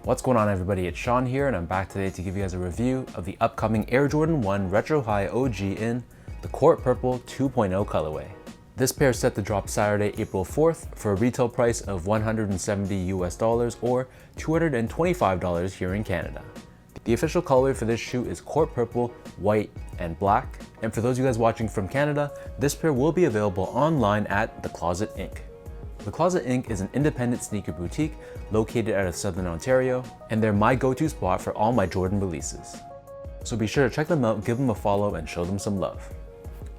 What's going on, everybody? It's Sean here, and I'm back today to give you guys a review of the upcoming Air Jordan 1 Retro High OG in the Court Purple 2.0 colorway. This pair is set to drop Saturday, April 4th for a retail price of $170 US or $225 here in Canada. The official colorway for this shoe is Court Purple, white, and black. And for those of you guys watching from Canada, this pair will be available online at The Closet Inc. The Closet Inc. is an independent sneaker boutique located out of Southern Ontario, and they're my go-to spot for all my Jordan releases. So be sure to check them out, give them a follow, and show them some love.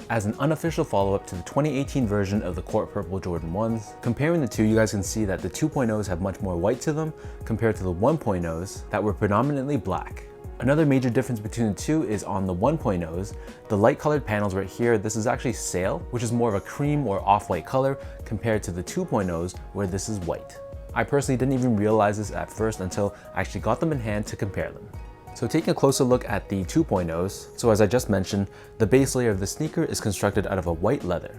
As an unofficial follow-up to the 2018 version of the Court Purple Jordan 1s, comparing the two, you guys can see that the 2.0s have much more white to them compared to the 1.0s that were predominantly black. Another major difference between the two is on the 1.0s, the light colored panels right here, this is actually sail, which is more of a cream or off-white color compared to the 2.0s where this is white. I personally didn't even realize this at first until I actually got them in hand to compare them. So taking a closer look at the 2.0s, so as I just mentioned, the base layer of the sneaker is constructed out of a white leather.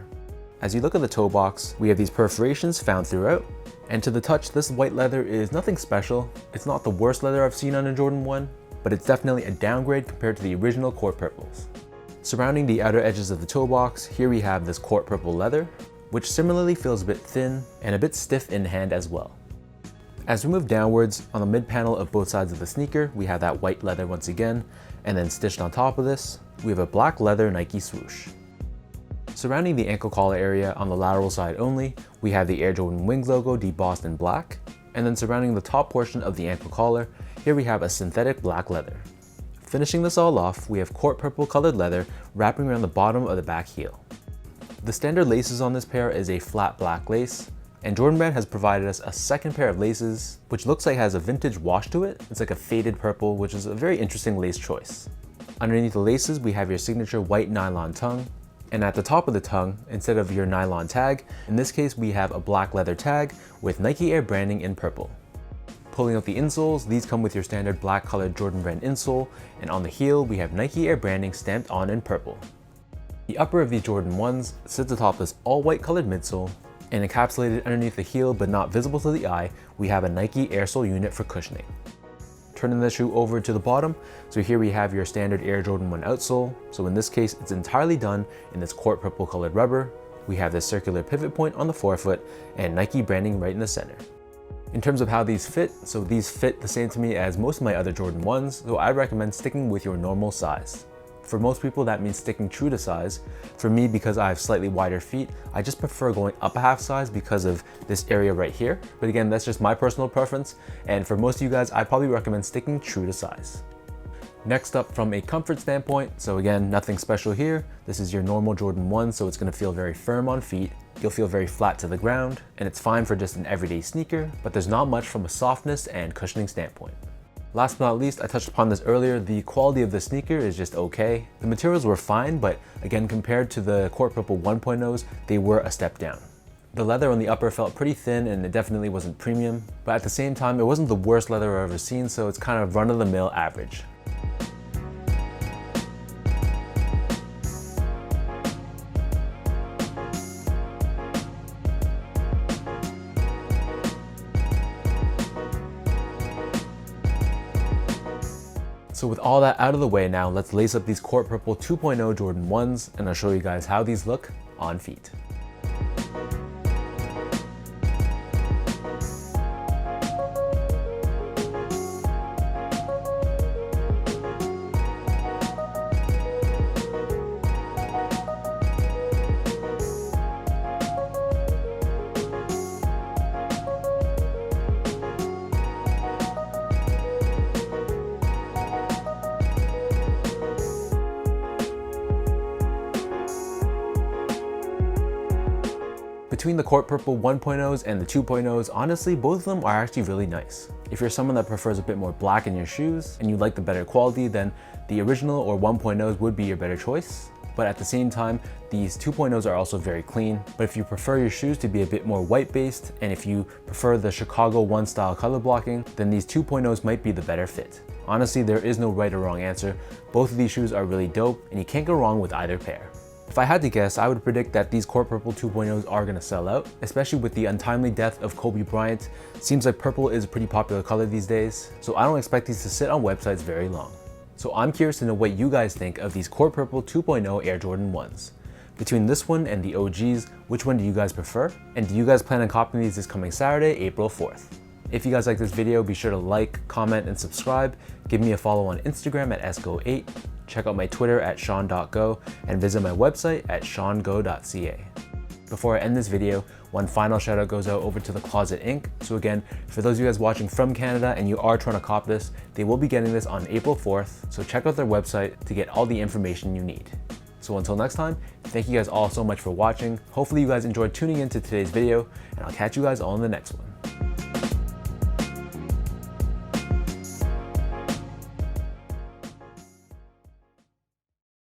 As you look at the toe box, we have these perforations found throughout, and to the touch, this white leather is nothing special. It's not the worst leather I've seen on a Jordan 1, but it's definitely a downgrade compared to the original Court Purples. Surrounding the outer edges of the toe box, here we have this Court Purple leather, which similarly feels a bit thin and a bit stiff in hand as well. As we move downwards, on the mid panel of both sides of the sneaker, we have that white leather once again, and then stitched on top of this, we have a black leather Nike swoosh. Surrounding the ankle collar area on the lateral side only, we have the Air Jordan Wings logo debossed in black, and then surrounding the top portion of the ankle collar, here we have a synthetic black leather. Finishing this all off, we have Court Purple colored leather wrapping around the bottom of the back heel. The standard laces on this pair is a flat black lace, and Jordan Brand has provided us a second pair of laces, which looks like has a vintage wash to it. It's like a faded purple, which is a very interesting lace choice. Underneath the laces, we have your signature white nylon tongue, and at the top of the tongue, instead of your nylon tag, in this case we have a black leather tag with Nike Air branding in purple. Pulling out the insoles, these come with your standard black colored Jordan Brand insole, and on the heel we have Nike Air branding stamped on in purple. The upper of these Jordan 1s sits atop this all white colored midsole, and encapsulated underneath the heel but not visible to the eye, we have a Nike Air sole unit for cushioning. Turning the shoe over to the bottom, so here we have your standard Air Jordan 1 outsole. So in this case, it's entirely done in this Court Purple colored rubber. We have this circular pivot point on the forefoot and Nike branding right in the center. In terms of how these fit, so these fit the same to me as most of my other Jordan 1s, so I recommend sticking with your normal size. For most people, that means sticking true to size. For me, because I have slightly wider feet, I just prefer going up a half size because of this area right here. But again, that's just my personal preference. And for most of you guys, I'd probably recommend sticking true to size. Next up, from a comfort standpoint, so again, nothing special here. This is your normal Jordan 1, so it's gonna feel very firm on feet. You'll feel very flat to the ground, and it's fine for just an everyday sneaker, but there's not much from a softness and cushioning standpoint. Last but not least, I touched upon this earlier, the quality of the sneaker is just okay. The materials were fine, but again, compared to the Court Purple 1.0s, they were a step down. The leather on the upper felt pretty thin and it definitely wasn't premium, but at the same time, it wasn't the worst leather I've ever seen, so it's kind of run-of-the-mill average. So with all that out of the way now, let's lace up these Court Purple 2.0 Jordan 1s, and I'll show you guys how these look on feet. Between the Court Purple 1.0s and the 2.0s, honestly, both of them are actually really nice. If you're someone that prefers a bit more black in your shoes and you like the better quality, then the original or 1.0s would be your better choice. But at the same time, these 2.0s are also very clean. But if you prefer your shoes to be a bit more white based, and if you prefer the Chicago 1 style color blocking, then these 2.0s might be the better fit. Honestly, there is no right or wrong answer. Both of these shoes are really dope, and you can't go wrong with either pair. If I had to guess, I would predict that these Court Purple 2.0s are going to sell out, especially with the untimely death of Kobe Bryant. Seems like purple is a pretty popular color these days, so I don't expect these to sit on websites very long. So I'm curious to know what you guys think of these Court Purple 2.0 Air Jordan 1s. Between this one and the OGs, which one do you guys prefer? And do you guys plan on copying these this coming Saturday, April 4th? If you guys like this video, be sure to like, comment, and subscribe. Give me a follow on Instagram at sgo8. Check out my Twitter at sean.go and visit my website at seango.ca. Before I end this video, one final shout out goes out over to The Closet Inc. So again, for those of you guys watching from Canada and you are trying to cop this, they will be getting this on April 4th. So check out their website to get all the information you need. So until next time, thank you guys all so much for watching. Hopefully you guys enjoyed tuning into today's video, and I'll catch you guys all in the next one.